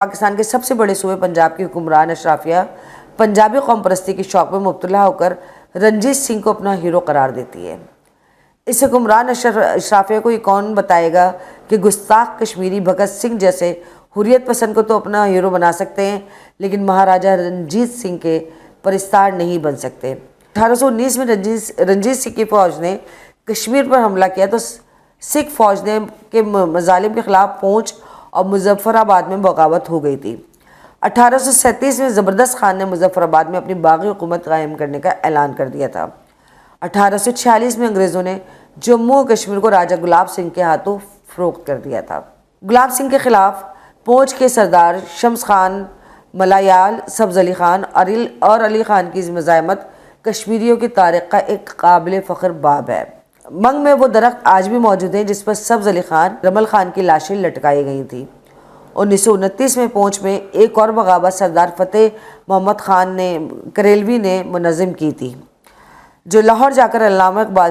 पाकिस्तान के सबसे बड़े सूबे पंजाब की हुक्मरान अशराफिया पंजाबी कौम परस्ती के शौक में मुब्तला होकर रंजीत सिंह को अपना हीरो करार देती है। इस हुक्मरान अशराफिया को ये कौन बताएगा कि गुस्ताख कश्मीरी भगत सिंह जैसे हुर्रियत पसंद को तो अपना हीरो बना सकते हैं, लेकिन महाराजा रंजीत सिंह के परिस्तार नहीं बन सकते। 1819 में रंजीत सिंह की फौज ने कश्मीर पर हमला किया तो सिख फौज ने के मजालिम के खिलाफ पहुंच और मुजफ्फराबाद में बगावत हो गई थी। 1837 में ज़बरदस्त खान ने मुजफ्फराबाद में अपनी बागी हुकूमत कायम करने का ऐलान कर दिया था। 1846 में अंग्रेज़ों ने जम्मू और कश्मीर को राजा गुलाब सिंह के हाथों फ़रोख्त कर दिया था। गुलाब सिंह के खिलाफ पहुंच के सरदार शम्स खान, मलायाल, सब्ज़ अली खान और अली खान की मज़ाहमत कश्मीरियों की तारीख़ का एक काबिल फ़ख्र बाब है। मंग में वो दरख्त आज भी मौजूद हैं जिस पर सब्ज़ अली खान, रमल खान की लाशें लटकाई गई थी। 1929 में पहुंच में एक और बगावत सरदार फ़तेह मोहम्मद खान करेलवी ने मुनज़्ज़म की थी, जो लाहौर जाकर अल्लामा इकबाल